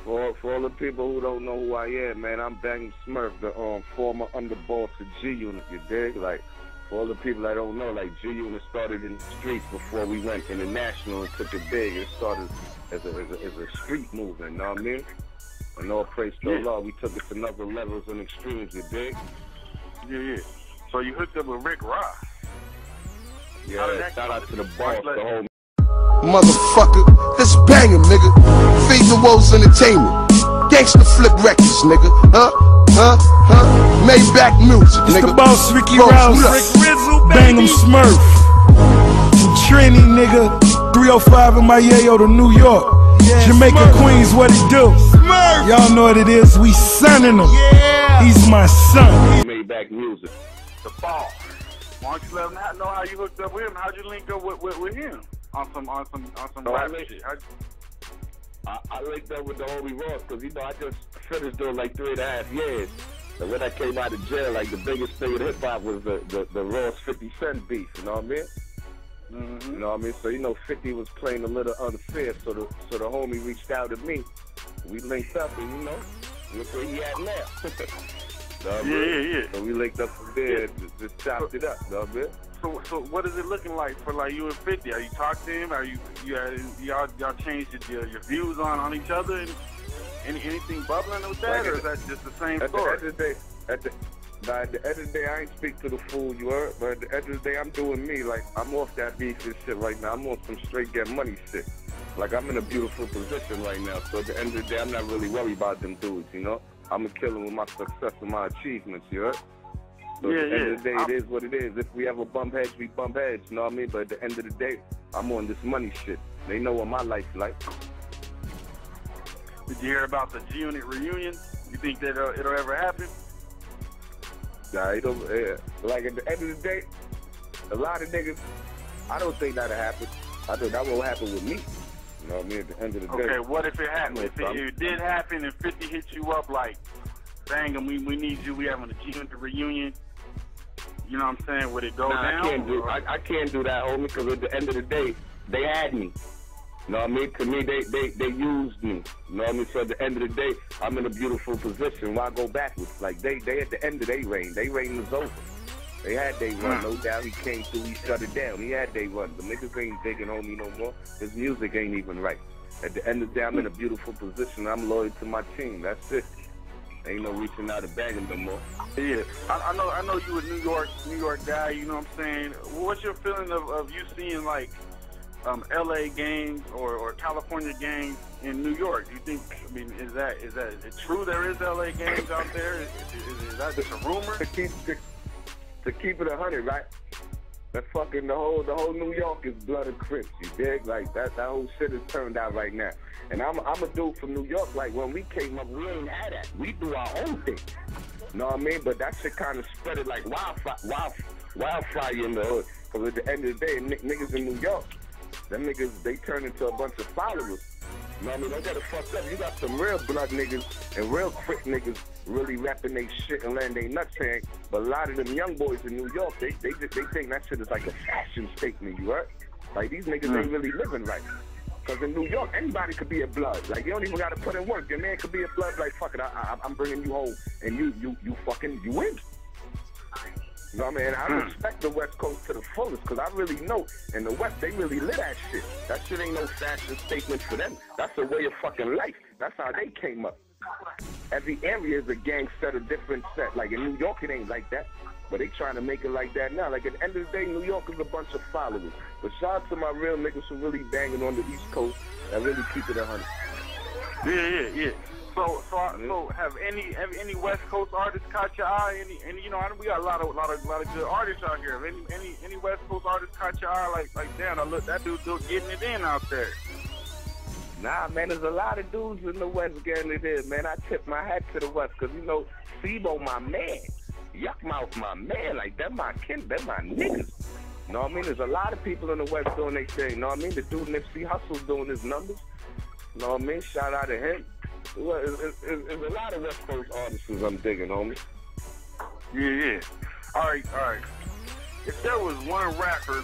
For all the people who don't know who I am, man, I'm banging Smurf, the former underboss of G Unit. You dig? Like, for all the people that don't know, like G Unit started in the streets before we went international and took it big. It started as a street movement. You know what I mean? And all praise to Allah, we took it to another levels and extremes. You dig? Yeah. So you hooked up with Rick Ross. Yeah. Shout out to the boss, the whole. Motherfucker, let's bang him, nigga. Feed the Wolves Entertainment. Gangsta flip records, nigga. Maybach music, nigga. It's the boss, Ricky Rouse. Bang him, Smurf. Trini, nigga. 305 in Miami to New York. Yeah, Jamaica, Smurf. Queens, what it do? Y'all know what it is. We sonning him. Yeah. He's my son. Maybach music. The boss. Why don't you let him know how you hooked up with him? How'd you link up with him? On some rap shit. I linked up with the homie Ross because, you know, I just finished doing like 3.5 years. And when I came out of jail, like the biggest thing in hip-hop was the Ross 50 Cent beef, you know what I mean? You know what I mean? So, you know, 50 was playing a little unfair, so the homie reached out to me. We linked up and, you know, look where he at now. Yeah. So we linked up from there and just chopped it up, you know what I mean? So what is it looking like for like you and 50? Are you talking to him? Are y'all changed your views on each other? And anything bubbling with that, or is that just the same story? At the end of the day, I ain't speak to the fool you heard, but at the end of the day, I'm doing me. Like, I'm off that beef and shit right now. I'm on some straight get money shit. Like, I'm in a beautiful position right now. So at the end of the day, I'm not really worried about them dudes, you know? I'm going to kill them with my success and my achievements, you heard? So at the end of the day, it is what it is. If we ever bump heads, we bump heads, you know what I mean? But at the end of the day, I'm on this money shit. They know what my life's like. Did you hear about the G-Unit reunion? You think that it'll ever happen? Nah, like at the end of the day, a lot of niggas, I don't think that'll happen. I think that won't happen with me. You know what I mean? At the end of the day. Okay, what if it happened? If it did happen and 50 hit you up like, bang, we need you, we having a G-Unit reunion, you know what I'm saying? Would it go down? I can't do that, homie, because at the end of the day, they had me. You know what I mean? To me, they used me. You know what I mean? So at the end of the day, I'm in a beautiful position. Why go backwards? Like, they at the end of their reign. Their reign was over. They had their run. No doubt he came through, he shut it down. He had their run. The niggas ain't digging on me no more. His music ain't even right. At the end of the day, I'm in a beautiful position. I'm loyal to my team. That's it. Ain't no reaching out and begging no more. Yeah, I know you a New York guy, you know what I'm saying? What's your feeling of you seeing like LA gangs or California gangs in New York? Do you think, I mean, is it true there is LA gangs out there? Is that just a rumor? To keep it 100, right? That fucking the whole New York is blood and Crips, you dig? Like that whole shit is turned out right now. And I'm a dude from New York. Like when we came up, we ain't had that. We do our own thing. You know what I mean? But that shit kind of spread it like wildfire in the hood. Because at the end of the day, niggas in New York, them niggas, they turn into a bunch of followers. You know what I mean? Don't get it fucked up. You got some real blood niggas and real Crip niggas really rapping they shit and letting they nuts hang. But a lot of them young boys in New York, they think that shit is like a fashion statement, you heard? Like these niggas ain't really living right. Because in New York, anybody could be a blood. Like you don't even gotta put in work. Your man could be a blood. Like fuck it, I'm bringing you home, and you win. You know what I mean? I respect the West Coast to the fullest because I really know in the West, they really live that shit. That shit ain't no fashion statement for them. That's a way of fucking life. That's how they came up. Every area is a gang set, a different set. Like in New York, it ain't like that. But they trying to make it like that now. Like at the end of the day, New York is a bunch of followers. But shout out to my real niggas who really banging on the East Coast and really keep it 100. Yeah. So have any West Coast artists caught your eye? Any you know, we got a lot of good artists out here. Have any West Coast artists caught your eye? Like damn, I look, that dude's still getting it in out there. Nah, man, there's a lot of dudes in the West getting it in, man. I tip my hat to the West because, you know, Sibo, my man. Yuckmouth, my man. Like, they're my kin, they're my niggas. You know what I mean? There's a lot of people in the West doing their thing. You know what I mean? The dude Nipsey Hussle's doing his numbers. You know what I mean? Shout out to him. There's a lot of West Coast artists I'm digging, homie. Yeah. All right. If there was one rapper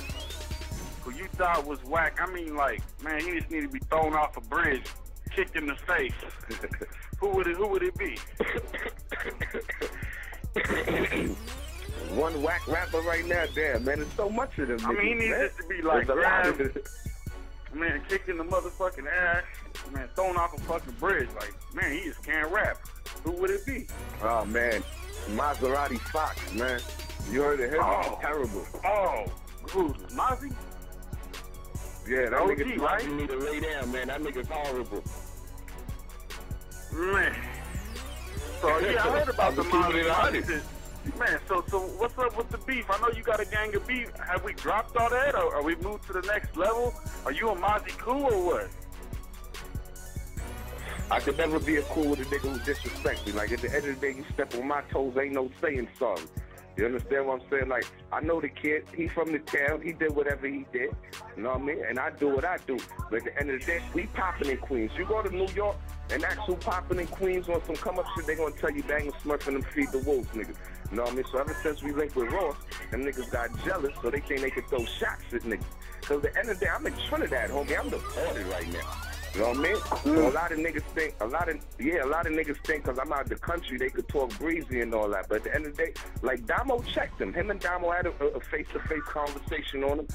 who you thought was whack, I mean, like, man, he just need to be thrown off a bridge, kicked in the face, who would it be? One whack rapper right now, damn man, there's so much of them. I mean, he needs it to be like grabbed, man, kicked in the motherfucking ass, man, thrown off a fucking bridge. Like, man, he just can't rap. Who would it be? Oh man, Maserati Fox, man. You heard of him? Oh. Terrible. Oh, who? Mozzie? Yeah, that OG, nigga right? You need to lay down, man. That nigga's horrible. Man. So yeah, I heard about the Mozzie. Man, so what's up with the beef? I know you got a gang of beef. Have we dropped all that, or are we moved to the next level? Are you a Mozzie cool or what? I could never be a cool with a nigga who disrespects me. Like, at the end of the day, you step on my toes, ain't no saying sorry. You understand what I'm saying? Like, I know the kid, he from the town, he did whatever he did, you know what I mean? And I do what I do. But at the end of the day, we popping in Queens. You go to New York and ask who popping in Queens on some come up shit, they gonna tell you Bang 'em Smurf and them Feed the Wolves, nigga. You know what I mean? So ever since we linked with Ross, them niggas got jealous, so they think they could throw shots at niggas. Cause at the end of the day, I'm in Trinidad, homie. I'm deported right now. You know what I mean? So a lot of niggas think, a lot of niggas think because I'm out of the country, they could talk breezy and all that. But at the end of the day, like Damo checked him. Him and Damo had a face-to-face conversation on him.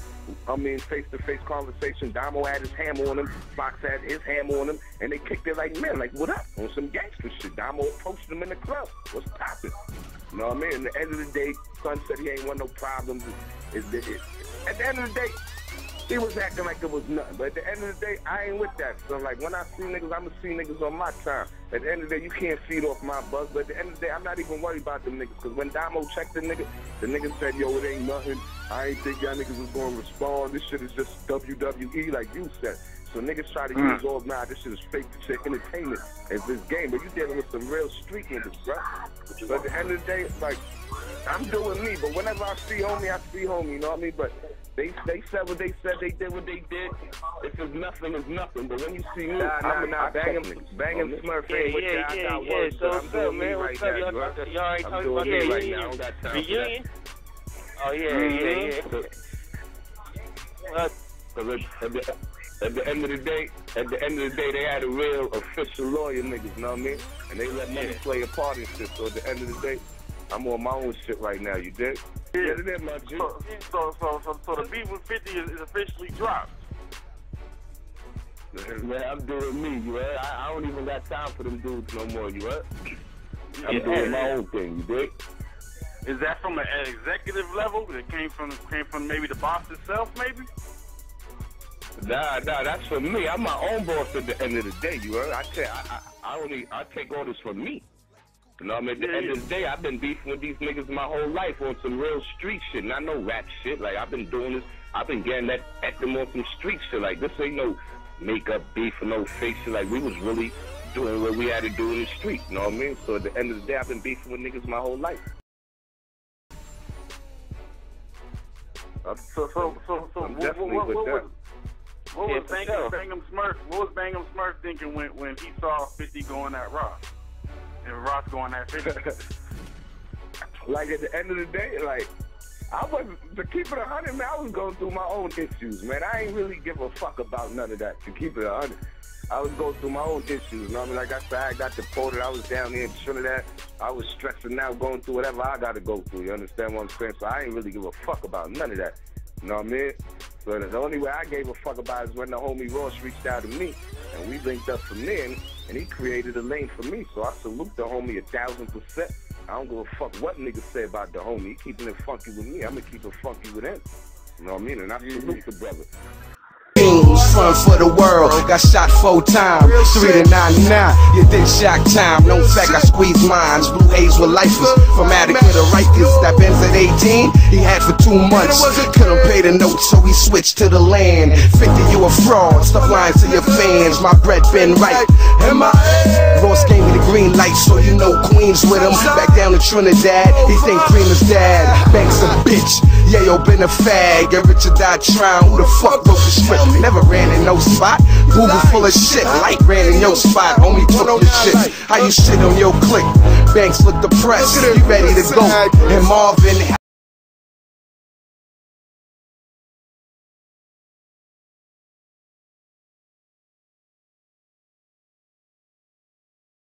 I mean, face-to-face conversation. Damo had his hammer on him. Fox had his hammer on him. And they kicked it like, man, like, what up? On some gangster shit. Damo approached him in the club. What's poppin'? You know what I mean? At the end of the day, son said he ain't want no problems. At the end of the day, he was acting like it was nothing. But at the end of the day, I ain't with that. So, like, when I see niggas, I'm going to see niggas on my time. At the end of the day, you can't feed off my buzz. But at the end of the day, I'm not even worried about them niggas. Because when Damo checked the nigga said, yo, it ain't nothing. I ain't think y'all niggas was going to respond. This shit is just WWE, like you said. So niggas try to use all, nah, this shit is fake shit, entertainment as this game. But you dealing with some real street niggas, bro. But at the end of the day, like, I'm doing me. But whenever I see homie, you know what I mean? But they said what they said, they did what they did. If it's nothing, it's nothing. But when you see me, I'm not banging Smurf ain't with you. I got work, so I'm doing me right now. Y'all ain't talking about that right now. I don't got time reunion? for that. Oh, yeah. At the end of the day, they had a real official lawyer niggas, you know what I mean? And they let money play a part in shit. So at the end of the day, I'm on my own shit right now, you dig? Yeah, it is, my G. So the beef with 50 is officially dropped. Man, I'm doing me, you heard? I don't even got time for them dudes no more, you heard? I'm doing my own thing, you dig? Is that from an executive level? It came from maybe the boss itself, maybe? Nah, that's for me. I'm my own boss at the end of the day, you heard? I take orders from me. You know what I mean? At the end of the day, I've been beefing with these niggas my whole life on some real street shit. Not no rap shit. Like, I've been doing this. I've been getting at them on some street shit. Like, this ain't no makeup beef or no fake shit. Like, we was really doing what we had to do in the street. You know what I mean? So at the end of the day, I've been beefing with niggas my whole life. What was Bang 'em Smurf thinking when he saw 50 going at Ross? And Ross going at 50? Like, at the end of the day, like, I wasn't, to keep it 100, man, I was going through my own issues, man. I ain't really give a fuck about none of that, to keep it 100. I was going through my own issues, you know what I mean? Like I said, I got deported, I was down here in Trinidad, I was stressing out, going through whatever I got to go through, you understand what I'm saying? So I ain't really give a fuck about none of that, you know what I mean? So the only way I gave a fuck about it is when the homie Ross reached out to me, and we linked up from there, and he created a lane for me. So I salute the homie 1,000%. I don't give a fuck what niggas say about the homie. He keeping it funky with me. I'm gonna keep it funky with him. You know what I mean? And I salute the brother. Fun for the world, got shot 4 times, 3 to 99, you did shock time, no fact I squeezed mines, blue A's were lifers, from Attica to Rikers, that Benz at 18, he had for 2 months, couldn't pay the note so he switched to the land, 50 you a fraud, stuff lying to your fans, my bread been right, Ross gave me the green light so you know Queens with him, back down to Trinidad, he think Cream is dad, Banks a bitch, yeah yo been a fag, and Richard died trying, who the fuck wrote the script, never ran in no spot, Google full of shit, Light ran in your spot, homie took your shit, how you sit on your click, Banks look depressed, you ready to go, and Marvin